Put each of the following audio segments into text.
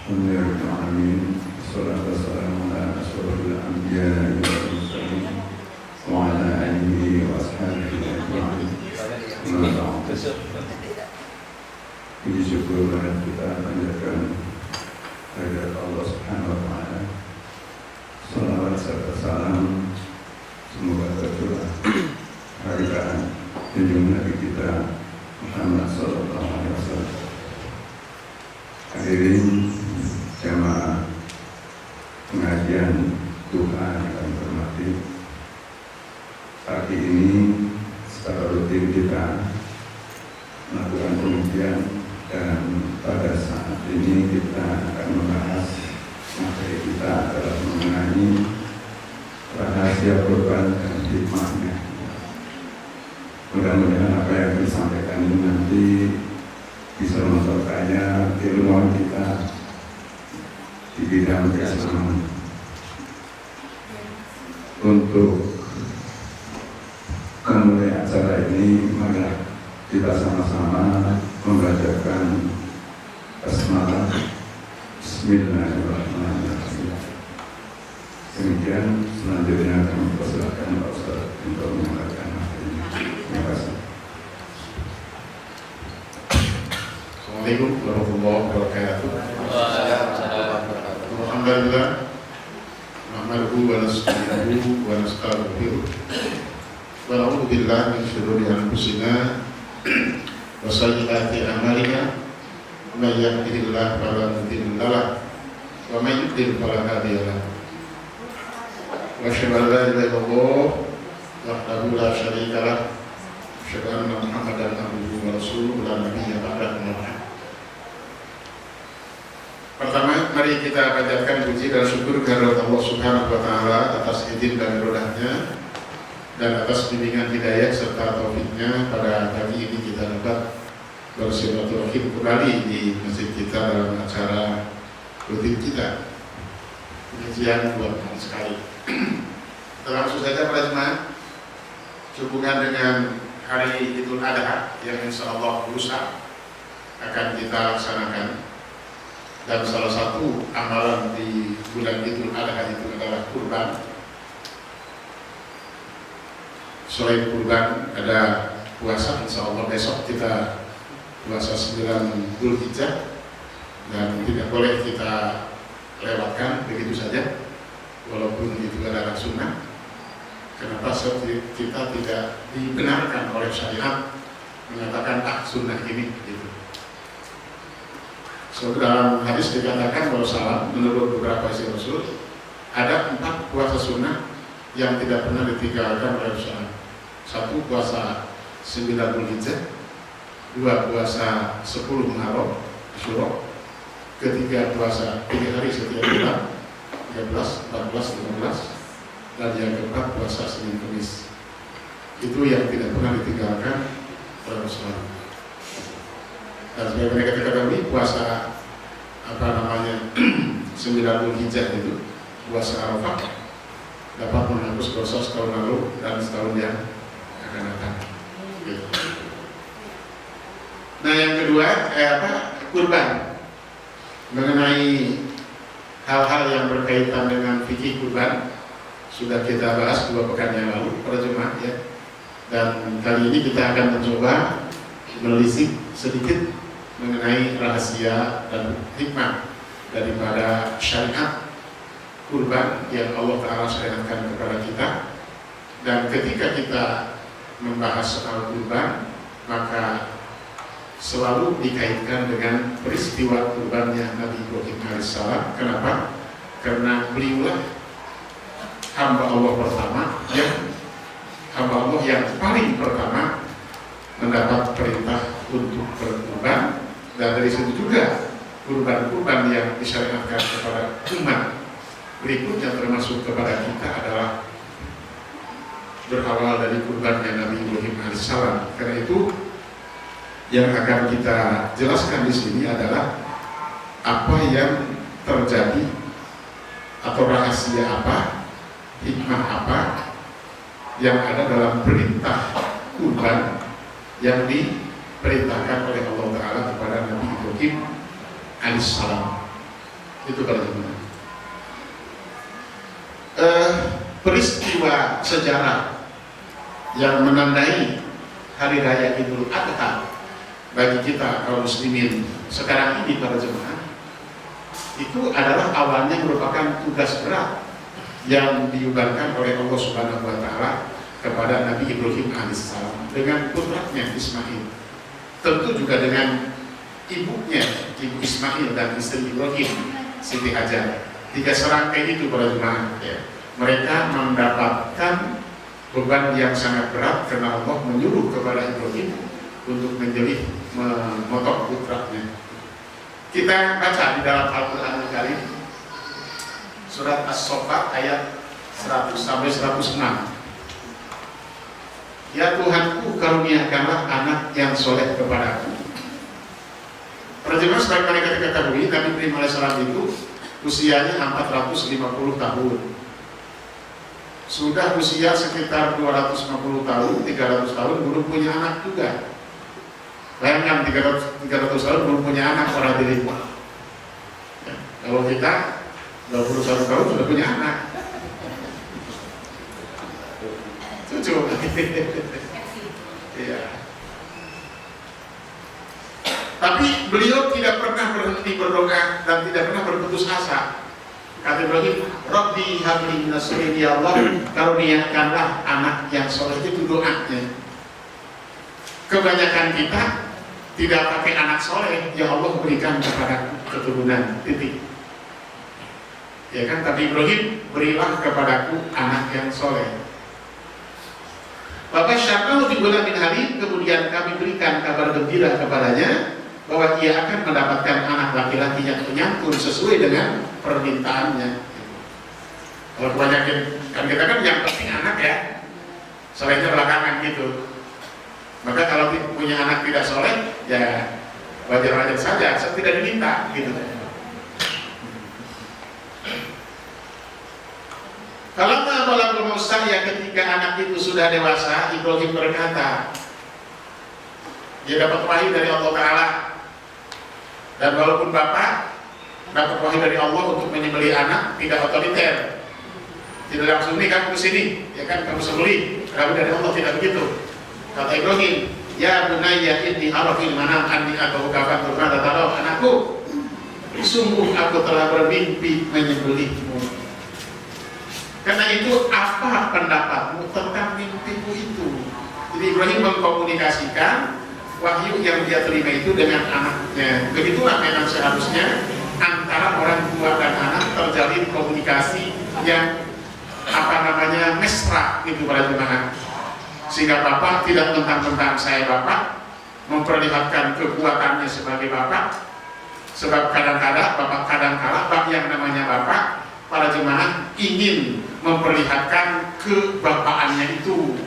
الحمد لله رب العالمين والصلاة والسلام على أشرف الأنبياء والمرسلين وعلى آله وأصحابه أجمعين. أما بعد, puji syukur kita panjatkan kehadirat Allah Subhanahu Wa Taala. Salawat serta salam semoga tercurah kehadiran junjungan Nabi kita Muhammad Sallallahu Alaihi Wasallam. Hadirin jamaah pengajian Tuhan yang kami hormati, pagi ini secara rutin kita melakukan pengajian dan pada saat ini kita akan membahas materi kita adalah mengenai rahasia kurban dan hikmahnya. Mudah-mudahan apa yang disampaikan ini nanti bisa memperkaya ilmu kita di bidang keislaman. Untuk memulai acara ini, maka kita sama-sama membacakan basmalah. Bismillahirrahmanirrahim. Demikian, selanjutnya kami persilakan Pak Ustaz untuk menyampaikan materinya. Terima kasih. Assalamualaikum warahmatullahi wabarakatuh. Alhamdulillah, nahmaduhu wa nasta'inuhu wa nastaghfiruh wa na'udzu billahi min shururi anfusina wa sayyiati a'malina. May yahdihillahu fala mudilla lahu wa may yudlil fala hadiya lahu. Wa asyhadu an la ilaha illallah wahdahu la syarika lahu wa asyhadu anna Muhammadan abduhu wa rasuluhu la nabiyya ba'dahu. Pertama, mari kita panjatkan puji dan syukur kehadirat Allah Subhanahu Wa Taala atas izin dan ridhonya dan atas bimbingan hidayah serta taufiknya pada pagi ini kita dapat bersilaturahim kembali di masjid kita dalam acara rutin kita pengajian 2 kali sekali. Langsung saja para jemaah, sehubungan dengan hari Idul Adha yang insya Allah lusa akan kita laksanakan. Dan salah satu amalan di bulan Idul Adha itu adalah kurban. Selain kurban ada puasa, insya Allah besok kita puasa 9 Dzulhijjah dan tidak boleh kita lewatkan begitu saja, walaupun itu adalah sunnah. Kenapa kita tidak dibenarkan oleh syariat mengatakan sunnah ini gitu. So, dalam hadis dikatakan bahwa salam menurut beberapa isi Rasul ada 4 puasa sunnah yang tidak pernah ditinggalkan oleh Rasul. 1 puasa 9 Dzulhijjah, 2 puasa 10 Muharram, Asyura, 3 puasa 3 hari setiap bulan, 13, 14, 15, dan yang keempat puasa Senin Kamis. Itu yang tidak pernah ditinggalkan oleh Rasul. Dan sebagai mereka ketahui puasa 9 Dzulhijjah itu puasa Arafah dapat menghapus dosa setahun lalu dan setahun yang akan datang. Nah yang kedua kurban. Mengenai hal-hal yang berkaitan dengan fikih kurban sudah kita bahas 2 pekan yang lalu pada jemaah ya. Dan kali ini kita akan mencoba menelisik sedikit mengenai rahasia dan hikmah daripada syariat kurban yang Allah Ta'ala syariatkan kepada kita. Dan ketika kita membahas soal kurban, maka selalu dikaitkan dengan peristiwa kurbannya Nabi Ibrahim AS. Kenapa? Karena beliaulah hamba Allah pertama, hamba Allah yang paling pertama mendapat perintah untuk berkurban. Dan dari situ juga kurban-kurban yang disyariatkan kepada umat berikutnya termasuk kepada kita adalah berawal dari kurbannya Nabi Ibrahim AS. Karena itu yang akan kita jelaskan di sini adalah apa yang terjadi atau rahasia apa, hikmah apa yang ada dalam perintah kurban yang diperintahkan oleh Allah Ta'ala kepada Nabi Ibrahim alaihissalam. Itu para jemaah. Peristiwa sejarah yang menandai Hari Raya Idul Adha bagi kita kaum muslimin sekarang ini para jemaah, itu adalah awalnya merupakan tugas berat yang diubarkan oleh Allah Subhanahu wa Ta'ala kepada Nabi Ibrahim alaihissalam dengan putraknya Ismail, tentu juga dengan ibunya, ibu Ismail dan istri Ibrahim, Siti Hajar. 3 serangkai itu para jemaah ya. Mereka mendapatkan beban yang sangat berat karena Allah menyuruh kepada Ibrahim untuk menjelih memotong putranya. Kita baca di dalam Al-Quran Al-Karim surat As-Saffat ayat 100 sampai 106. Ya Tuhanku, karuniakanlah anak yang soleh kepadaku. Perjemaah sebagaimana kita ketahui, Nabi Ibrahim alaihissalam itu usianya 450 tahun. Sudah usia sekitar 250 tahun, 300 tahun belum punya anak juga. Bayangkan 300 tahun belum punya anak orang dirimu. Ya, kalau kita 21 tahun sudah punya anak. Cucu. Iya. Tapi beliau tidak pernah berhenti berdoa dan tidak pernah berputus asa. Kata Ibrahim, Rabbi habli minas solihin, ya Allah, karuniakanlah anak yang soleh. Itu doanya. Kebanyakan kita tidak pakai anak soleh, ya Allah berikan kepada keturunan, titik. Ya kan, tapi Ibrahim, berilah kepadaku anak yang soleh. Bapak Syarqahu digunakan bin Halim, kemudian kami berikan kabar gembira kepadanya bahwa ia akan mendapatkan anak laki-laki yang penyantun sesuai dengan permintaannya. Kalau kebanyakan kan kita kan yang penting anak ya, solehnya belakangan gitu. Maka kalau punya anak tidak soleh, ya wajar-wajar saja, tidak diminta gitu. Kalau malam ya ketika anak itu sudah dewasa, Ibrahim berkata, dia dapat wahyu dari Allah Ta'ala. Dan walaupun bapak dapat wahyu dari Allah untuk menyembelih anak, tidak otoriter, tidak langsung nih kamu kesini, ya kan kamu sembelih, kamu dari Allah, tidak begitu. Kata Ibrahim, ya bunayya inni ara fil manam anni ad'uka fad'uka taala, anakku, sungguh aku telah bermimpi menyembelihmu. Karena itu apa pendapatmu tentang mimpiku itu? Jadi Ibrahim mengkomunikasikan wahyu yang dia terima itu dengan anaknya. Begitulah memang seharusnya antara orang tua dan anak terjalin komunikasi yang mesra gitu para jemaah. Sehingga bapak tidak mentang-mentang saya bapak, memperlihatkan kekuatannya sebagai bapak. Sebab kadang-kadang bapak yang namanya bapak, para jemaah ingin memperlihatkan kebapaannya itu,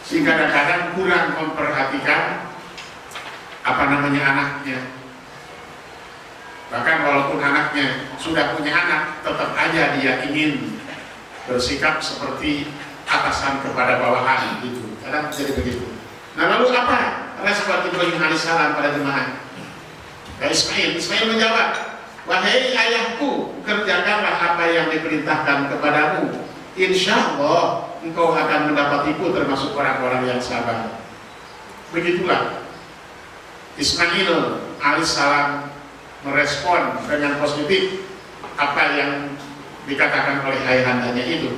sehingga kadang-kadang kurang memperhatikan anaknya. Bahkan walaupun anaknya sudah punya anak, tetap aja dia ingin bersikap seperti atasan kepada bawahan gitu. Kadang jadi begitu. Nah lalu apa respon Ibrahim alaihissalam pada jemaah? Ismail menjawab, wahai ayahku, kerjakanlah apa yang diperintahkan kepadamu. Insya Allah engkau akan mendapatiku termasuk orang-orang yang sabar. Begitulah Ismail alaihissalam merespon dengan positif apa yang dikatakan oleh ayahandanya itu.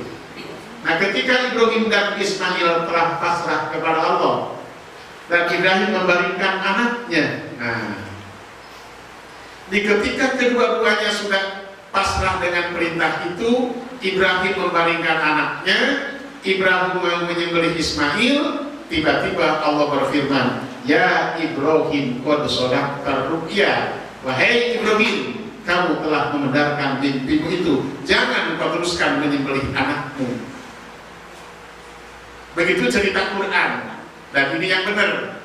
Nah, ketika Ibrahim dan Ismail telah pasrah kepada Allah dan Ibrahim membaringkan anaknya, nah, di ketika kedua-duanya sudah pasrah dengan perintah itu, Ibrahim membaringkan anaknya, Ibrahim mau menyembelih Ismail, tiba-tiba Allah berfirman, ya Ibrahim qad shadaqta ru'ya, wahai Ibrahim, kamu telah membenarkan mimpimu itu, jangan kau teruskan menyembelih anakmu. Begitu cerita Quran, dan ini yang benar.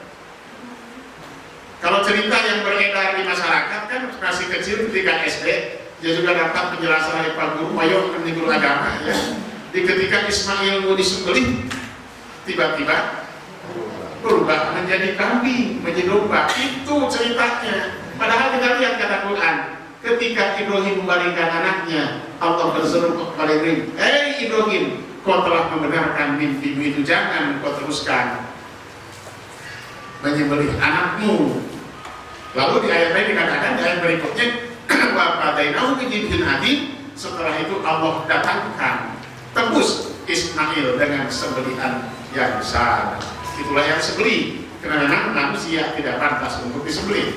Kalau cerita yang beredar di masyarakat kan masih kecil ketika SD, dia juga dapat penjelasan dari Pak Guru, ayo menjadi guru agama ya. Di ketika Ismail mau disembelih, tiba-tiba berubah menjadi kambing, menjadi domba. Itu ceritanya. Padahal kita lihat kata Quran, ketika Ibrahim membalikan anaknya, Allah berseru kepada Ibrahim, Ibrahim, kau telah membenarkan mimpimu itu, jangan kau teruskan menyembelih anakmu. Lalu di ayat lain dikatakan, di ayat berikutnya, wa fadainahu bidzibhin adzim, setelah itu Allah datangkan tebus Ismail dengan sembelihan yang besar. Itulah yang disembelih, karena memang manusia tidak pantas untuk disembelih.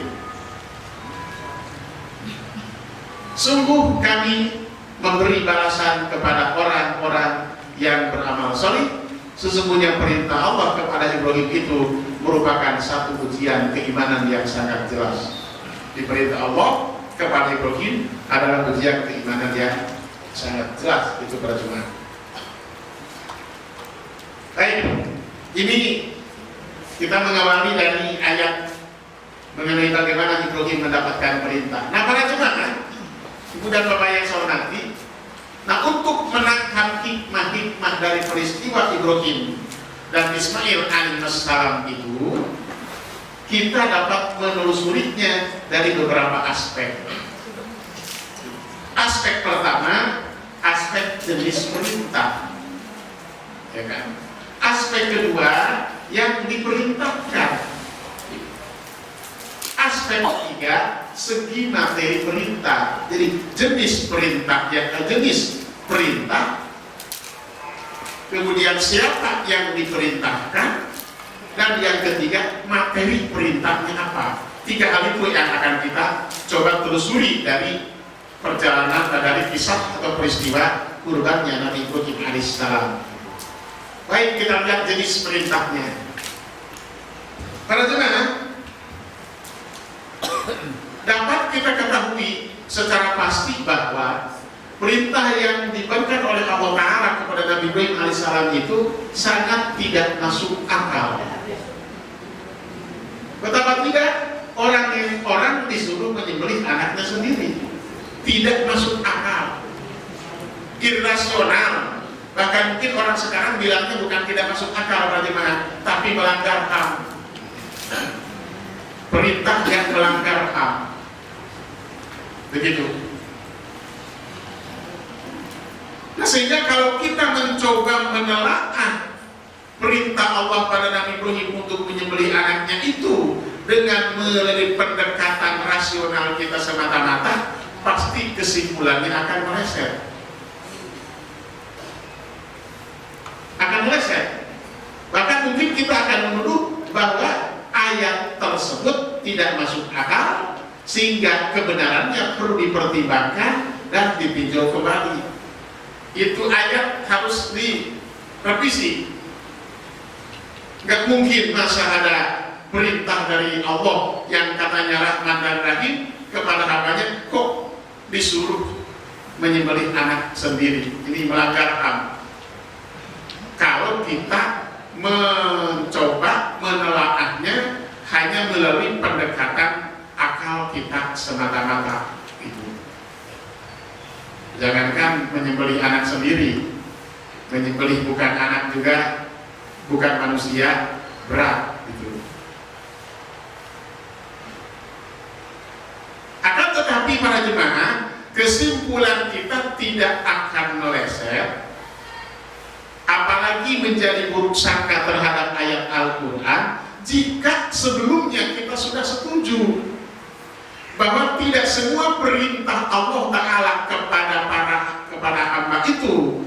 Sungguh kami memberi balasan kepada orang-orang yang beramal soleh. Sesungguhnya perintah Allah kepada Ibrahim itu merupakan satu ujian keimanan yang sangat jelas. Di perintah Allah kepada Ibrahim adalah ujian keimanan yang sangat jelas. Itu para jemaah. Baik, ini kita mengawali dari ayat mengenai bagaimana Ibrahim mendapatkan perintah. Nah, para jemaah, Ibu dan Bapak yang saya hormati, nah untuk menangkap hikmah-hikmah dari peristiwa Ibrahim dan Ismail alaihissalam itu, kita dapat menelusurinya dari beberapa aspek. Aspek pertama, aspek jenis perintah, ya kan? Aspek kedua, yang diperintahkan. Aspek ketiga, segi materi perintah. Jadi jenis perintah, jenis perintah, kemudian siapa yang diperintahkan, dan yang ketiga, materi perintahnya apa. Tiga hal itu yang akan kita coba telusuri dari perjalanan dari kisah atau peristiwa kurbannya Nabi Ibrahim alaihissalam. Baik, kita lihat jenis perintahnya. Para jemaah, dapat kita ketahui secara pasti bahwa perintah yang diberikan oleh Allah Ta'ala kepada Nabi Ibrahim alaihissalam itu sangat tidak masuk akal. Betapa tidak, orang disuruh menyembelih anaknya sendiri, tidak masuk akal, irasional. Bahkan mungkin orang sekarang bilangnya bukan tidak masuk akal, bagaimana, tapi melanggar HAM. Perintah yang melanggar HAM, begitu. Nah, sehingga kalau kita mencoba menelaah perintah Allah pada Nabi Ibrahim untuk menyembelih anaknya itu dengan melalui pendekatan rasional kita semata-mata, pasti kesimpulannya akan meleset. Bahkan mungkin kita akan menuduh bahwa ayat tersebut tidak masuk akal, sehingga kebenarannya perlu dipertimbangkan dan ditinjau kembali. Itu ayat harus direvisi. Gak mungkin masa ada perintah dari Allah yang katanya Rahman dan Rahim kepada hambanya kok disuruh menyembelih anak sendiri. Ini melanggar HAM. Kalau kita mencoba menelaahnya hanya melalui pendekatan akal kita semata-mata, itu. Jangankan menyembelih anak sendiri, menyembelih bukan anak juga, bukan manusia, berat, gitu. Akan tetapi para jemaah, kesimpulan kita tidak akan meleset, apalagi menjadi buruk sangka terhadap ayat Al-Quran, jika sebelumnya kita sudah setuju bahwa tidak semua perintah Allah Ta'ala kepada hamba itu